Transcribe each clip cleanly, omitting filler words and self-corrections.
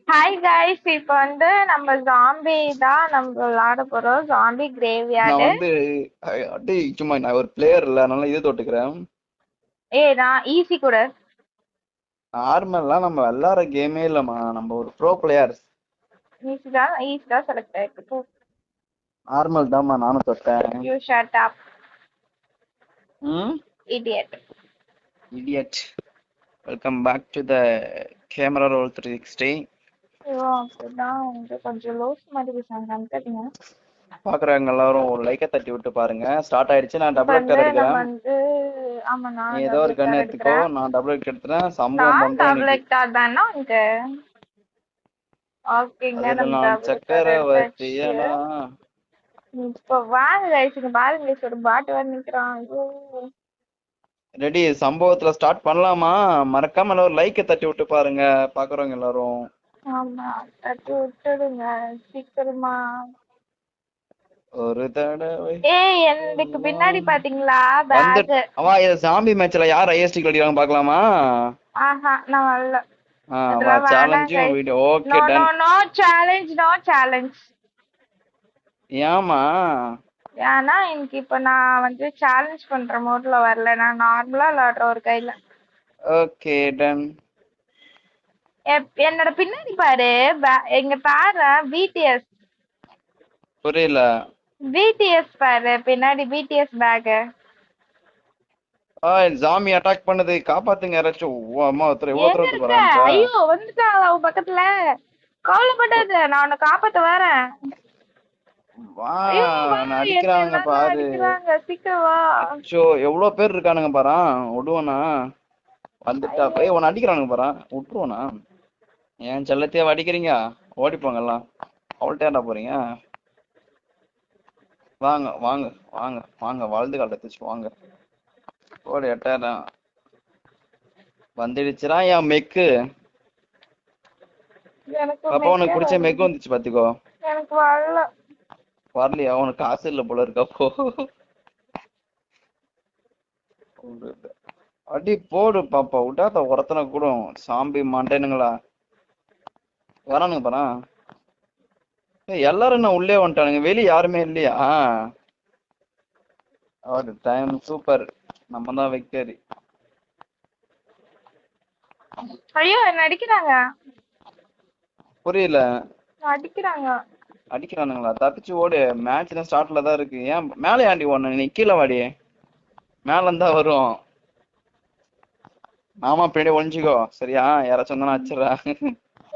Hi guys, இப்போ வந்து நம்ம ஜாம்பி தான் நம்ம விளையாட போறோம். ஜாம்பி நான் கிரேவ்யார்டு. வந்து சும்மா நான் ஒரு பிளேயர் இல்ல, அதனால இது தொட்டுக்கிறேன். நான் ஈஸி கூட. நார்மல்லாம் நம்ம விளையாடுற கேமே இல்லம்மா, நம்ம ஒரு ப்ரோ பிளேயர்ஸ். ஈஸி தான் செலக்ட் ஆயிருக்கு. நார்மல் தாம்மா, நானும் தொட்டேன். You shut up hmm idiot. Idiot. Welcome back to the camera roll 360. ஐயோ, அப்படிதான் வந்து கொஞ்சம் லோஸ் மாதிரி பேசுறாங்க, அனுப்பிட்டீங்க. பாக்குறவங்க எல்லாரும் ஒரு லைக்கை தட்டி விட்டு பாருங்க. ஸ்டார்ட் ஆயிடுச்சு. நான் இப்போ டபுள் வந்து எக்டர் நம்ம எடுக்கிறேன். வந்து ஆமா, நீ நான் ஏதோ டபுள் ஒரு கன் எக்டார் எடுத்துக்கோ, எடுக்கிறேன். நான் டபுள் எக்டர் எடுத்துறேன். சம்பவம் நான் பண்றோம் டபுள் இன்னைக்கு. எக்டார் தானே உனக்கு. ஓகேங்க, அதுல நம்ம நான் டபுள் எக்டார் எடுத்தாச்சு. சக்கரவர்த்தியனா. இப்போ வாங்க கைஸ், இங்க பாருங்க guys, ஒரு பாட்டு வந்து நிக்கிறான். ஐயோ. ரெடி, சம்பவத்துல ஸ்டார்ட் பண்ணலாமா? மறக்காம ஒரு லைக்கை தட்டி விட்டு பாருங்க பாக்குறவங்க எல்லாரும். ஆமா, தட்டி விட்டுடுங்க சீக்கிரமா. ஒரு தடவை எனக்கு பின்னாடி பாத்தீங்களா வந்து பேக்? அவா இது ஜாம்பி மேட்ச்ல யார் ஐஎஸ்டி அடிக்கிறாங்க பாக்கலாமா? ஆஹா, நான் வரல. வா, இதெல்லாம் வேணாம் சேலஞ்சும் guys. Video. No okay, no done. No challenge, no challenge. ஏமா? ஏன்னா எனக்கு இப்ப நான் வந்து சேலஞ்ச் பண்ற மோட்ல வரல, நான் நார்மலா விளையாடுற ஒரு கையில. Okay, done. என்னோட பின்னாடி பாரு, எங்க பாரு பிடிஎஸ். புரியல. பிடிஎஸ் பாரு பின்னாடி, பிடிஎஸ் பேக். ஜாம்பி அட்டாக் பண்ணுது, காப்பாத்துங்க யாராச்சும். ஓ அம்மா, ஒருத்தர் இவ்வளவு எங்க தூரத்து இருக்க? போறான்ச்சா? ஐயோ, வந்துட்டாங்களா உன் பக்கத்துல? கவலைப்படாத, நான் உன்னை காப்பாத்த வரேன். வா, ஐயோ வா, நான் என்ன அடிக்கிறாங்க எல்லாரும் பாரு. அடிக்கிறாங்க, சீக்கிரம் வா. அச்சோ, எவ்வளவு பேர் இருக்கானுங்க பாரா. விடுவனா? வந்துட்டா ஐயோ, உன்னை அடிக்கிறானுங்க பாரா. விட்டுருவனா? ஏன் செல்லத்தையே அடிக்கிறீங்க? ஓடிப்போங்க எல்லாம். அவள்கிட்ட ஏன்டா போறீங்க? வாங்க வாங்க வாங்க வாங்க, வலது கால தச்சு வாங்க. ஓடி எட்டாயிரம் வந்துடுச்சுரா என் மெக்கு. எனக்கு பாப்பா, உனக்கு பிடிச்ச மெக்கு வந்துச்சு பாத்துக்கோ. எனக்கு வரல. வரலையா? உனக்கு காசு இல்ல போல இருக்கப்போ. அடி போடு பாப்பா, விட்டாத ஒருத்தனை கூட. சாம்பி மாட்டேனுங்களா வரானுங்க பாரா. எல்லாரும் என்ன உள்ளே வந்துட்டானுங்க, வெளியே யாருமே இல்லையா? ஒரு டைம் சூப்பர், நம்ம தான் விக்டரி. ஐயோ, என்ன அடிக்கிறாங்க. புரியல. அடிக்கிறாங்க. அடிக்கிறானுங்களா? தப்பிச்சு ஓடு, மேட்ச் தான் ஸ்டார்ட்ல தான் இருக்கு. ஏன் மேலே ஆண்டி ஓடணும்? நீ கீழே வாடி, மேல இருந்தா வரும். ஆமா, பின்னாடி ஒழிஞ்சுக்கோ சரியா? யாராச்சும் வந்தா அடிச்சிடறா.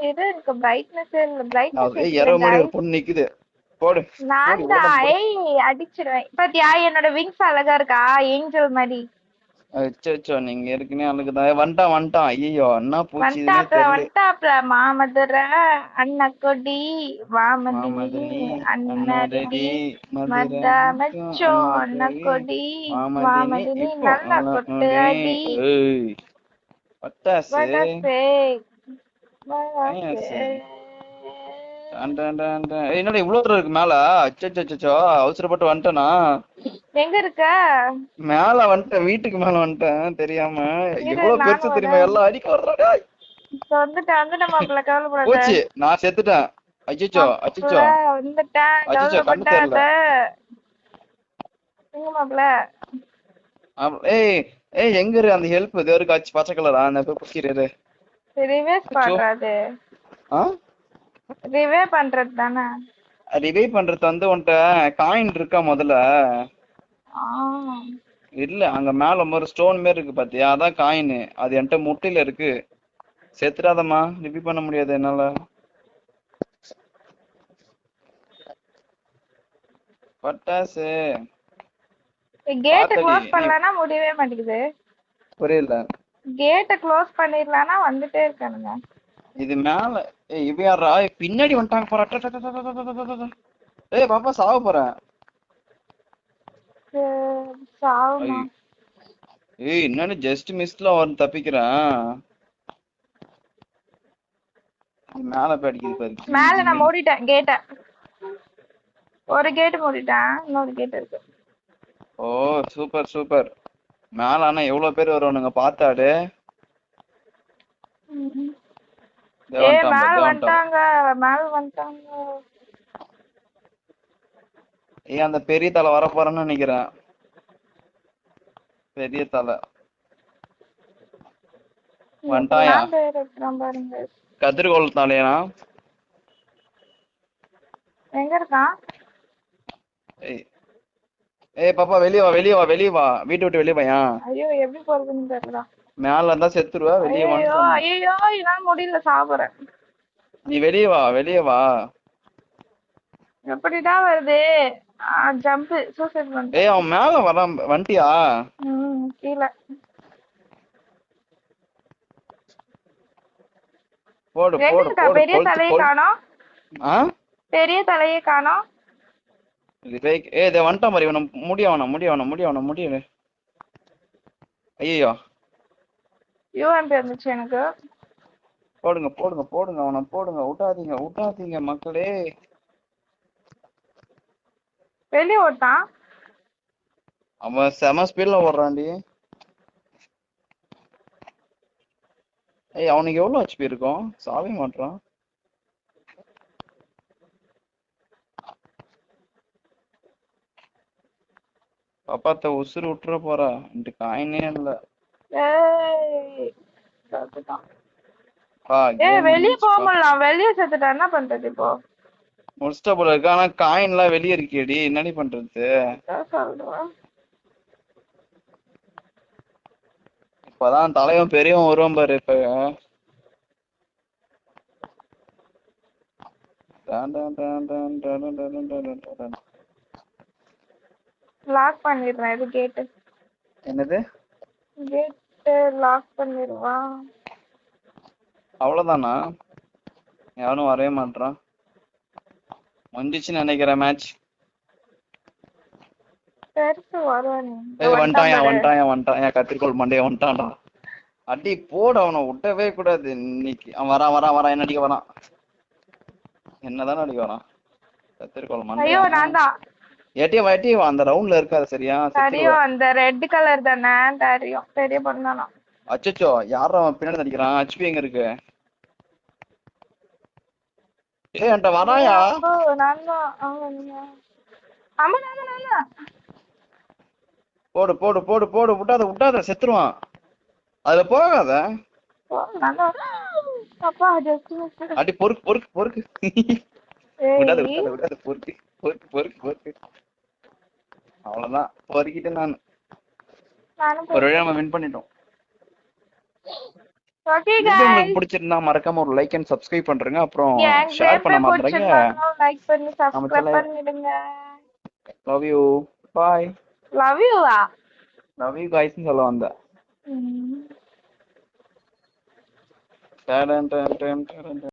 இது எனக்கு பிரைட்னஸ் இல்ல, பிரைட்னஸ் இரவு மாதிரி ஒரு கைஸ். பொண்ணு நிக்குது. போடு போடு, நான் இவ்வளவுதான் தான் போடு. அடிச்சிருவேன். பாத்தியா என்னோட விங்ஸ் அழகா இருக்கா, ஏஞ்சல் மாதிரி. அச்சோ, நீங்க இருக்குன்னே அழுகுதான். வந்துட்டான் வந்துட்டான். ஐயோ, என்ன பூச்சி இதுன்னே வந்துட்டாப்ல தெரியல. வந்துட்டாப்ல மாமதுர அண்ணா கொடி வாமதினி மாமதுனி அண்ணடி அண்ணாரடி மதுரை மத்த முத்தம் மச்சோ அண்ணா அண்ணா கொடி கொடி மாமதினி வாமதினி இப்போ நல்லா கொட்டு அடி. ஏய் பட்டாசு. வடசே வடசே. ஐயாசு. என்னடா இவ்வளவு தூரம் இருக்கு மேல? அச்சோ, அவசரப்பட்டு வந்துட்டேனா? எங்க இருக்க? மேல வந்துட்டேன், வீட்டுக்கு மேல வந்துட்டேன் தெரியாம. இரு, எவ்வளவு பெருசு நானும் தெரியுமா? வரேன். எல்லாம் அடிக்க வர்றா. வந்துட்டேன் மாப்பிள்ள, கவலைப்படாத. போச்சு, நான் செத்துட்டேன். அச்சோ மாப்பிள்ள அச்சோ வந்துட்டேன், அச்சோ, கண்ணு கவலைப்படாத. தெரியல. எங்க மாப்பிள்ள? ஏய் ஏய், எங்க இரு அந்த ஹெல்ப்? இது ஒரு காட்சி பச்சை கலரா? அந்த போய் குடிக்கிறது. ரிவேஸ் பண்றது. ரிவே பண்றது தானே? ரிவைவ் பண்றது வந்து உன்கிட்ட காயின் இருக்கா முதல்ல? இல்ல, அங்க மேல ஒரு ஸ்டோன் மாதிரி இருக்கு பாத்தியா, அதான் காயின். அது என்கிட்ட முட்டையில இருக்கு. செத்துறாதம்மா, ரிவைவ் பண்ண முடியாது என்னால. பட்டாசு. கேட்ட க்ளோஸ் பண்ணலனா முடியவே மாட்டேங்குது. புரியல. கேட்ட க்ளோஸ் பண்ணிரலானா வந்துட்டே இருக்கானுங்க. இது மேல. ஏய், இவ யாரா? பின்னாடி வந்துட்டாங்க போற. ஏய் பாப்பா, சாவ போறேன். சாவுமா. ஏய், என்னன்னு ஜஸ்ட் மிஸ்ல வந்து தப்பிக்கிறேன். மேல போய் அடிக்குது பாரு. மேல நான் மூடிட்டேன் கேட்ட. ஒரு கேட் மூடிட்டேன், இன்னொரு கேட் இருக்கு. ஓ சூப்பர் சூப்பர். மேல ஆனா எவ்வளவு பேர் வருவானுங்க பாத்தாடு. ம். இதோ ஏ வந்துட்டான் மேல பாரு, இதோ வந்துட்டான் பாரு. வந்துட்டாங்க, மேல வந்துட்டாங்க. ஏய் அந்த பெரிய தலை வர போறேன்னு நினைக்கிறேன். பெரிய தலை வந்துட்டாயா? எப்படிலாம் பேர் இருக்கிறான் பாருங்க. கதிர்கோள் தலையா? எங்க இருக்கான்? ஏய் ஏய் பாப்பா வெளியே வா, வெளியே வா, வெளியே வா, வீட்டை விட்டு வெளியே வாயா. ஐயோ எப்படி போறதுன்னு தெரியல. மேல இருந்தா செத்துருவா, வெளியே வான்னு ஐயோ சொன்னேன். ஐயோ என்னால முடியல, சாப்பிடுறேன். நீ வெளியே வா, வெளியே வா. எப்படிதான் வருது? ஜம்ப் சூசைட் பண்ணிட்டேன். ஏய் அவன் மேல வரான், வந்துட்டியா? கீழே. போடு போடு எங்கக்கா போடு, பெரிய கொளுத்து தலையை கொளுத்து. காணோம்? ஆ பெரிய தலையை காணோம். ஏய் இதை வந்துட்டான் மாதிரி, இவனை முடியவனா முடியவனா முடியவனா முடியல. ஐயோ யூஎம்பி இருந்துச்சு எனக்கு. போடுங்க போடுங்க போடுங்க, அவனை போடுங்க, விட்டாதீங்க விட்டாதீங்க மக்களே. வெளியே ஓட்டான். அவன் செம ஸ்பீட்ல ஓடுறான்டி. ஏய் அவனுக்கு எவ்வளவு ஹெச்பி இருக்கும்? சாவே மாட்டான். பாப்பாத்த உசுறு விட்டுற போறா, இந்த காயினே இல்ல. ஏய் செத்துட்டான். கேம் வெளியே போக முடியல, வெளியே செத்துட்டான், என்ன பண்றது இப்போ? முடிச்சிட்ட போல இருக்கு. ஆனா காயின் எல்லாம் வெளியே இருக்கேடி, என்னடி பண்றது? சொல்றேன். இப்பதான் தலைவன் பெரியவன் வருவான் பாரு. இப்ப லாக் பண்ணிடுறேன். இது கேட்டு என்னது? கேட்டு லாக் பண்ணிடுவான். அவ்வளவுதானா? யாரும் வரவே மாட்டான். வந்துச்சுன்னு நினைக்கிறேன் மேட்ச். பெருசு வருவான். வந்துட்டான் கத்திரிக்கோள் மண்டைய வந்துட்டான்டா. அடி போட, அவனை விட்டவே கூடாது இன்னைக்கு. அவன் வரான் என்ன அடிக்க வரான். என்னதானே அடிக்க வரான் கத்திரிக்கோள் மண்டைய. ஐயோ நான் தான். ஏட்டியும் அந்த ரவுண்ட்ல இருக்காது சரியா? தெரியும், அந்த ரெட் கலர் தானே தெரியும். பெரிய பொண்ணானா? அச்சோ யாரும் அவன் பின்னாடி அடிக்கிறான். ஹெச்பி எங்க இருக்கு? ஏய் என்கிட்ட வராயா? நான் தான். ஆமா நான் தான். போடு போடு போடு போடு, விட்டாத செத்துருவான். அதுல போகாத. அப்பா ஜஸ்ட் மிஸ். அடி பொறுக்கு விடாத பொறுக்கு. அவ்வளவுதான், பொறுக்கிட்டு நான் ஒரு வழியா நம்ம வின் பண்ணிட்டோம். உங்களுக்கு பிடிச்சிருந்தா மறக்காம ஒரு லைக் அண்ட் சப்ஸ்கிரைப் பண்றீங்க. அப்புறம் ஷேர் பண்ண மாட்டீங்க. லைக் பண்ணி சப்ஸ்கிரைப் பண்ணிடுங்க. Love you. பை. லவ் யூவா? லவ் யூ गाइस னு சொல்ல வந்தேன்.